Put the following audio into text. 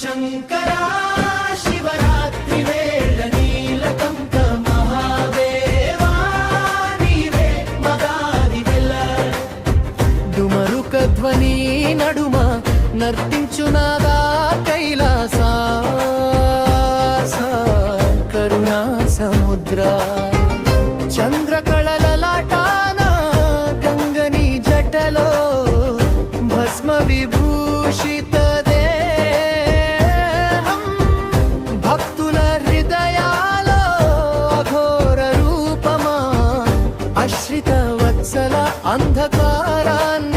శంకరా శివరాత్రి వేళ నీలకంఠ మహాదేవా నీవే మగాది వెల డుమరుక ధ్వని నడుమ నర్తించునాదా కైలాస కరుణా సముద్ర చంద్రకళలలాటాన గంగని జటలో భస్మ విభూషిత దేహం భక్తుల హృదయాలో అఘోర రూపమా అశ్రిత వత్సల అంధకారాన్ని